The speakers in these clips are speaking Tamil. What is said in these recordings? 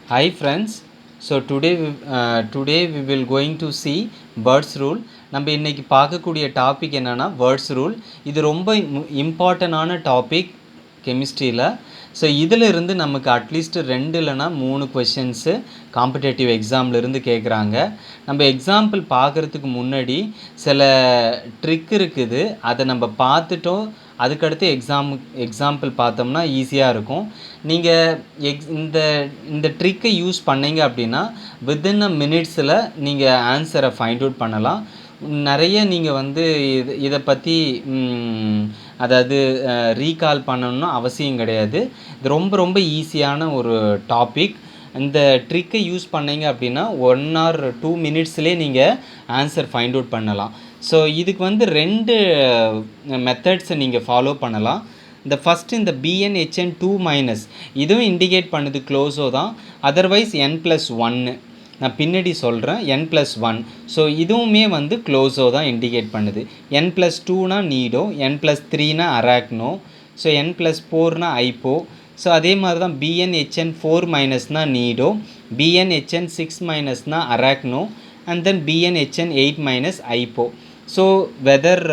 Hi friends. Today we will going to see Bird's rule. நம்ம இன்னைக்கு பார்க்கக்கூடிய டாபிக் என்னன்னா வேர்ட்ஸ் ரூல். இது ரொம்ப இம்பார்ட்டண்டான டாபிக் கெமிஸ்ட்ரியில். ஸோ இதில் இருந்து நமக்கு அட்லீஸ்ட் 2 இல்லைனா 3 கொஷின்ஸு காம்படேட்டிவ் எக்ஸாம்லேருந்து கேட்குறாங்க. நம்ம எக்ஸாம்பிள் பார்க்குறதுக்கு முன்னாடி சில ட்ரிக் இருக்குது, அதை நம்ம பார்த்துட்டோம். அதுக்கடுத்து எக்ஸாம்பிள் பார்த்தோம்னா ஈஸியாக இருக்கும். நீங்கள் இந்த ட்ரிக்கை யூஸ் பண்ணீங்க அப்படின்னா வித்தின் அ மினிட்ஸில் நீங்கள் ஆன்சரை ஃபைண்ட் அவுட் பண்ணலாம். நிறைய நீங்கள் இதை பற்றி அதாவது ரீகால் பண்ணணும்னு அவசியம் கிடையாது. இது ரொம்ப ரொம்ப ஈஸியான ஒரு டாபிக். இந்த ட்ரிக்கை யூஸ் பண்ணீங்க அப்படின்னா 1 or 2 மினிட்ஸ்லேயே நீங்கள் ஆன்சர் ஃபைண்ட் அவுட் பண்ணலாம். ஸோ இதுக்கு 2 மெத்தட்ஸை நீங்கள் ஃபாலோ பண்ணலாம். இந்த ஃபஸ்ட்டு இந்த BnHn 2- இதுவும் இண்டிகேட் பண்ணுது க்ளோஸோ தான், அதர்வைஸ் n+1 நான் பின்னாடி சொல்கிறேன். n+1 ஸோ இதுவுமே க்ளோஸோ தான் இண்டிகேட் பண்ணுது. n+2னா நீடோ, n+3னா அராக்னோ, ஸோ n+4னா ஐப்போ. ஸோ அதே மாதிரி தான் BnHn 4- nido, BnHn 6- arachno, and then BnHn 8- hypo. So whether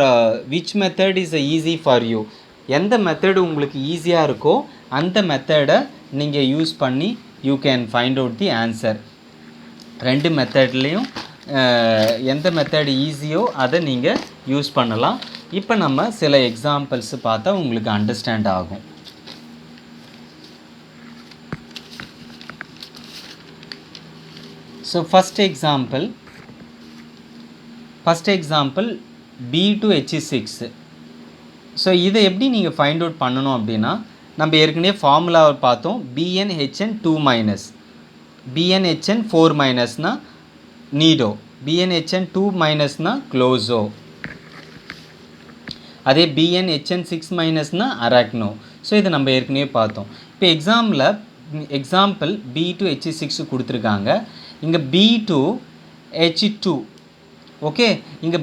which method is easy for you, எந்த மெத்தடு உங்களுக்கு ஈஸியாக இருக்கோ அந்த மெத்தடை நீங்கள் யூஸ் பண்ணி you can find out the answer. 2 மெத்தட்லேயும் எந்த மெத்தட் ஈஸியோ அதை நீங்கள் யூஸ் பண்ணலாம். இப்போ நம்ம சில எக்ஸாம்பிள்ஸ் பார்த்தா உங்களுக்கு அண்டர்ஸ்டாண்ட் ஆகும். So first example B2H6. So இதை எப்படி நீங்கள் ஃபைண்ட் அவுட் பண்ணணும் அப்படின்னா, நம்ம ஏற்கனவே ஃபார்முலாவை பார்த்தோம். BnHn 2-, BnHn 4- நீடோ, BnHn 2- க்ளோஸோ, அதே BnHn 6- அராக்னோ. ஸோ இதை நம்ம ஏற்கனவே பார்த்தோம். இப்போ எக்ஸாம்பிள் B2H6 கொடுத்துருக்காங்க. இங்கே B2H2, ஓகே. இங்கே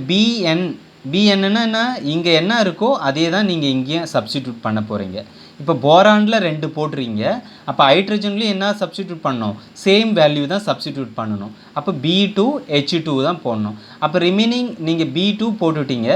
Bnன்னா இங்கே என்ன இருக்கோ அதே தான் நீங்கள் இங்கேயும் சப்ஸ்டிடியூட் பண்ண போகிறீங்க. இப்போ போரானில் 2 போட்டுறீங்க, அப்போ ஹைட்ரஜன்லேயும் என்ன சப்ஸ்டிடியூட் பண்ணணும், சேம் வேல்யூ தான் சப்ஸ்டிடியூட் பண்ணணும். அப்போ B2H2 தான் போடணும். அப்போ ரிமைனிங் நீங்கள் B2 போட்டுட்டீங்க,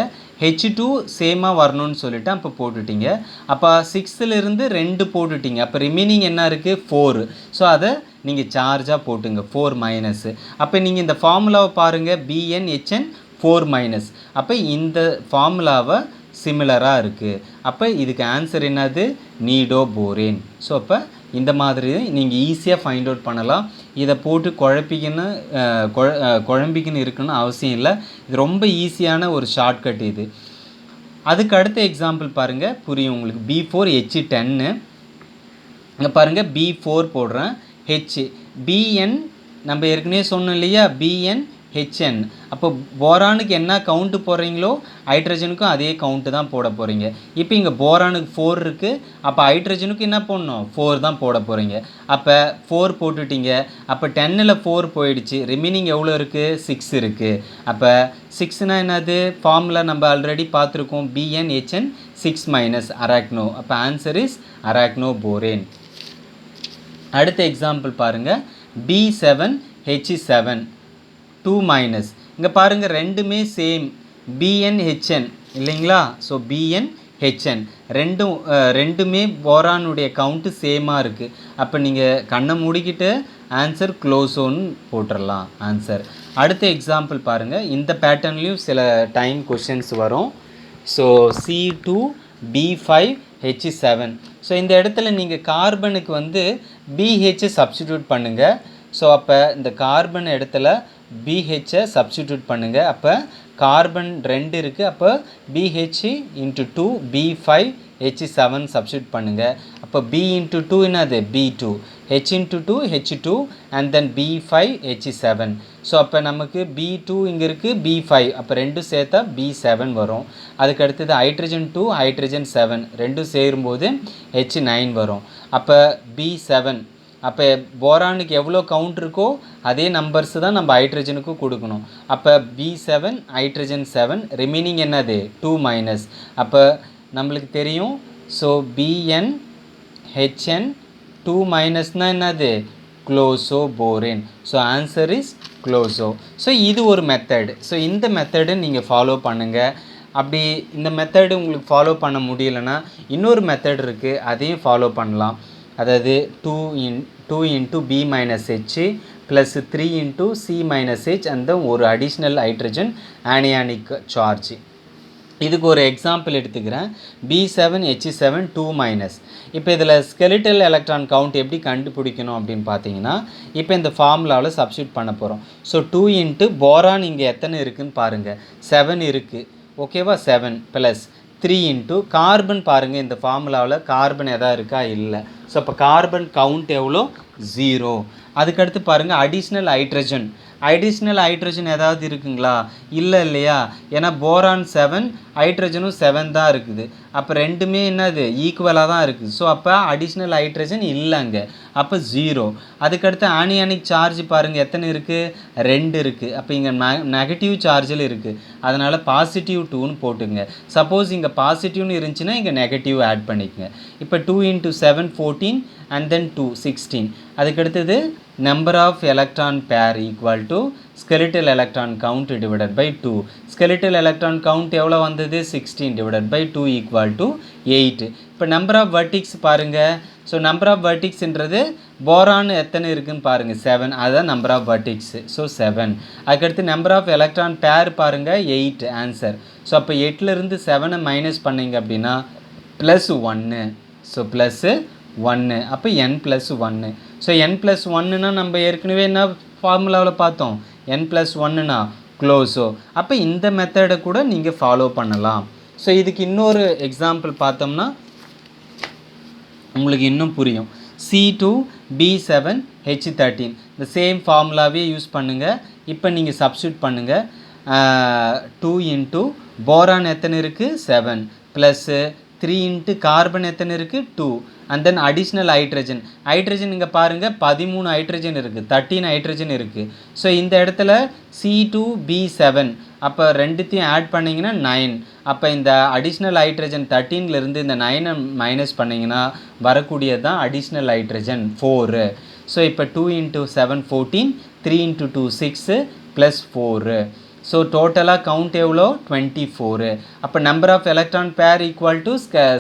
H2 சேமாக வரணும்னு சொல்லிவிட்டு அப்போ போட்டுட்டீங்க. அப்போ 6லேருந்து 2 போட்டுட்டீங்க, அப்போ ரிமைனிங் என்ன இருக்குது 4. ஸோ அதை நீங்கள் சார்ஜாக போட்டுங்க 4-. அப்போ நீங்கள் இந்த ஃபார்முலாவை பாருங்கள், BnHn 4-. அப்போ இந்த ஃபார்முலாவை சிமிலராக இருக்குது. அப்போ இதுக்கு ஆன்சர் என்னது, நீடோ போரேன். ஸோ அப்போ இந்த மாதிரி நீங்கள் ஈஸியாக ஃபைண்ட் அவுட் பண்ணலாம். இதை போட்டு குழம்பிக்கின்னு இருக்குன்னு அவசியம் இல்லை. இது ரொம்ப ஈஸியான ஒரு ஷார்ட்கட் இது. அதுக்கு அடுத்த எக்ஸாம்பிள் பாருங்கள், புரியும் உங்களுக்கு. B4H10. இங்கே பாருங்கள், B4 போடுறேன், Bn நம்ம ஏற்கனவே சொன்னோம் இல்லையா, BnHn. அப்போ போரானுக்கு என்ன கவுண்ட்டு போடுறீங்களோ ஹைட்ரஜனுக்கும் அதே கவுண்ட்டு தான் போட போகிறீங்க. இப்போ இங்கே போரானுக்கு 4 இருக்குது, அப்போ ஹைட்ரஜனுக்கு என்ன போடணும், 4 தான் போட போகிறீங்க. அப்போ 4 போட்டுட்டீங்க, அப்போ 10ல் 4 போயிடுச்சு, ரிமைனிங் எவ்வளோ இருக்குது, 6 இருக்குது. அப்போ 6னா என்னது, ஃபார்முலா நம்ம ஆல்ரெடி பார்த்துருக்கோம், BnHn 6- அராக்னோ. அப்போ ஆன்சர் இஸ் அராக்னோ போரேன். அடுத்த எக்ஸாம்பிள் பாருங்கள், B7H7 2-. இங்கே பாருங்கள், ரெண்டுமே சேம், BnHn இல்லைங்களா. ஸோ BnHn ரெண்டுமே போரானுடைய கவுண்ட்டு சேமாக இருக்குது. அப்போ நீங்கள் கண்ணை மூடிக்கிட்டு ஆன்சர் க்ளோஸோன்னு போட்டுடலாம் ஆன்சர். அடுத்த எக்ஸாம்பிள் பாருங்கள், இந்த பேட்டர்ன்லேயும் சில டைம் கொஷின்ஸ் வரும். So C2B5H7. ஸோ இந்த இடத்துல நீங்கள் கார்பனுக்கு BH சப்ஸ்டிடியூட் பண்ணுங்கள். ஸோ அப்போ இந்த கார்பன் இடத்துல BH சப்ஸ்டிடியூட் பண்ணுங்கள். அப்போ கார்பன் 2 இருக்குது, அப்போ BH × 2 B5H7 சப்ஸ்டிடியூட் பண்ணுங்கள். அப்போ B × 2 என்னது, B2, H × 2 H2, and then B5H7. So அப்போ நமக்கு B2 இங்கே இருக்குது, B5, அப்போ 2 சேர்த்தா B7 வரும். அதுக்கு அடுத்தது ஹைட்ரஜன் 2 ஹைட்ரஜன் 7 2 சேரும்போது H9 வரும். அப்போ B7, அப்போ போரானுக்கு எவ்வளோ கவுண்ட் இருக்கோ அதே நம்பர்ஸ் தான் நம்ம ஹைட்ரஜனுக்கும் கொடுக்கணும். அப்போ B7 ஹைட்ரஜன் 7, ரிமைனிங் என்னது 2-. அப்போ நம்மளுக்கு தெரியும், ஸோ BnHn 2- என்னது குளோசோபோரின். So answer is closo. So இது ஒரு மெத்தடு. ஸோ இந்த மெத்தடு நீங்கள் ஃபாலோ பண்ணுங்கள். அப்படி இந்த மெத்தடு உங்களுக்கு ஃபாலோ பண்ண முடியலைன்னா இன்னொரு மெத்தட் இருக்குது, அதையும் ஃபாலோ பண்ணலாம். அதாவது 2 into B minus H plus 3 into C minus H அந்த ஒரு அடிஷ்னல் ஹைட்ரஜன் ஆனியானிக் சார்ஜ். இதுக்கு ஒரு எக்ஸாம்பிள் எடுத்துக்கிறேன். B7H7 2 minus. இப்போ இதில் ஸ்கெலிட்டல் எலக்ட்ரான் கவுண்ட் எப்படி கண்டுபிடிக்கணும் அப்படின்னு பார்த்தீங்கன்னா, இப்போ இந்த ஃபார்முலாவில் சப்ஸ்டியூட் பண்ண போகிறோம். ஸோ 2 into போரான் இங்கே எத்தனை இருக்குதுன்னு பாருங்கள், 7 இருக்குது. ஓகேவா? 7 ப்ளஸ் 3 into கார்பன் பாருங்கள், இந்த ஃபார்முலாவில் கார்பன் எதாவது இருக்கா? இல்லை. ஸோ அப்போ கார்பன் கவுண்ட் எவ்வளோ? 0. அதுக்கடுத்து பாருங்கள் அடிஷ்னல் ஹைட்ரஜன் ஏதாவது இருக்குங்களா? இல்லை இல்லையா? ஏன்னா போரான் 7 ஹைட்ரஜனும் 7 தான் இருக்குது. அப்போ ரெண்டுமே என்னது? ஈக்குவலாக தான் இருக்குது. ஸோ அப்போ அடிஷ்னல் ஹைட்ரஜன் இல்லைங்க, அப்போ 0. அதுக்கடுத்து ஆனியானிக் சார்ஜ் பாருங்கள் எத்தனை இருக்குது? 2 இருக்குது. அப்போ இங்கே நெகட்டிவ் சார்ஜில் இருக்குது, அதனால் பாசிட்டிவ் 2ன்னு போட்டுங்க. சப்போஸ் இங்கே பாசிட்டிவ்னு இருந்துச்சுன்னா இங்கே நெகட்டிவ் ஆட் பண்ணிக்கங்க. இப்போ 2 into 7 14 and then 2 16. அதுக்கடுத்தது number of electron pair equal to skeletal electron count divided by 2. skeletal electron count எவ்வளோ வந்தது? 16 divided by 2 equal to 8. இப்போ நம்பர் ஆஃப் வெர்டிக்ஸ் பாருங்கள். ஸோ நம்பர் ஆஃப் வெர்டிக்ஸ்ன்றது போரான் எத்தனை இருக்குதுன்னு பாருங்கள், 7. அதுதான் நம்பர் ஆஃப் வெர்டிக்ஸ். ஸோ 7. அதுக்கடுத்து நம்பர் ஆஃப் எலக்ட்ரான் பேர் பாருங்கள், 8 ஆன்சர். ஸோ அப்போ 8லேருந்து 7 மைனஸ் பண்ணிங்க அப்படின்னா +1. ஸோ +1. அப்போ n+1. ஸோ n+1னா நம்ம ஏற்கனவே என்ன ஃபார்முலாவில் பார்த்தோம், n+1னா க்ளோஸோ. அப்போ இந்த மெத்தடை கூட நீங்கள் ஃபாலோ பண்ணலாம். ஸோ இதுக்கு இன்னொரு எக்ஸாம்பிள் பார்த்தோம்னா உங்களுக்கு இன்னும் புரியும். C2B7H13 இந்த சேம் ஃபார்முலாவே யூஸ் பண்ணுங்கள். இப்போ நீங்கள் சப்ஸ்டியூட் பண்ணுங்கள். 2 into போரான் எத்தனை இருக்குது? 7 ப்ளஸ் 3 into கார்பன் எத்தனை இருக்குது? 2 அண்ட் தென் அடிஷ்னல் ஹைட்ரஜன் இங்கே பாருங்கள் 13 ஹைட்ரஜன் இருக்குது, 13 ஹைட்ரஜன் இருக்குது. ஸோ இந்த இடத்துல C2B7 அப்போ ரெண்டுத்தையும் ஆட் பண்ணிங்கன்னா 9. அப்போ இந்த அடிஷ்னல் ஹைட்ரஜன் 13லேருந்து இந்த 9 மைனஸ் பண்ணிங்கன்னா வரக்கூடியது தான் அடிஷ்னல் ஹைட்ரஜன் 4. ஸோ இப்போ 2 into 7 14, 3 into 2 6 ப்ளஸ் 4. ஸோ டோட்டலாக கவுண்ட் எவ்வளோ? 24. அப்போ number of electron pair equal to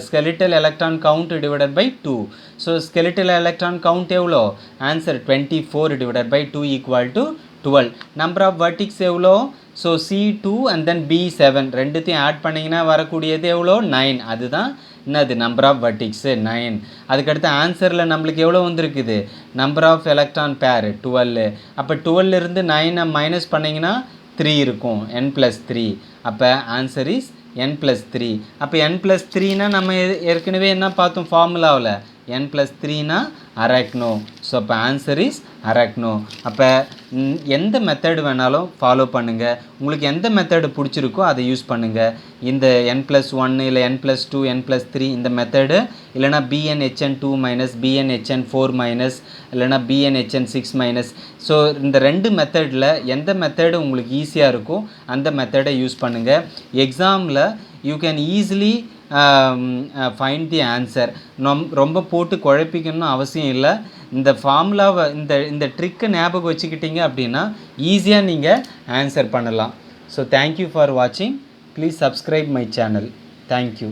skeletal electron count divided by 2. So skeletal electron count எவ்வளோ? Answer 24 divided by 2 equal to 12. Number of vertex எவ்வளோ? So C2 and then B7 ரெண்டுத்தையும் ஆட் பண்ணிங்கன்னா வரக்கூடியது எவ்வளோ? 9. அதுதான் என்னது? Number of vertex 9. அதுக்கடுத்து ஆன்சரில் நம்மளுக்கு எவ்வளோ வந்திருக்குது? நம்பர் ஆஃப் எலக்ட்ரான் பேர் 12. அப்போ 12லேருந்து 9 மைனஸ் பண்ணிங்கன்னா 3 இருக்கும், n+3. அப்போ ஆன்சர் இஸ் n+3. அப்போ n+3னா நம்ம ஏற்கனவே என்ன பார்த்தோம் ஃபார்முலாவில்? n+3னா அரக்னோ. ஸோ அப்போ ஆன்சர் இஸ் அரக்னோ. அப்போ எந்த மெத்தடு வேணாலும் ஃபாலோ பண்ணுங்கள். உங்களுக்கு எந்த மெத்தடு பிடிச்சிருக்கோ அதை யூஸ் பண்ணுங்கள். இந்த n+1 இல்லை n+2 n+3 இந்த மெத்தடு, இல்லைனா BnHn2 மைனஸ் BnHn4 மைனஸ் இல்லைனா BnHn6 மைனஸ். ஸோ இந்த ரெண்டு மெத்தடில் எந்த மெத்தடு உங்களுக்கு ஈஸியாக இருக்கோ அந்த மெத்தடை யூஸ் பண்ணுங்கள். எக்ஸாமில் you can easily find the answer. ரொம்ப போட்டு குழப்பிக்கணும்னு அவசியம் இல்லை. இந்த ஃபார்முலாவை இந்த ட்ரிக்கை ஞாபகம் வச்சுக்கிட்டீங்க அப்படின்னா ஈஸியாக நீங்கள் ஆன்சர் பண்ணலாம். ஸோ தேங்க்யூ ஃபார் வாட்சிங். Please subscribe my channel. Thank you.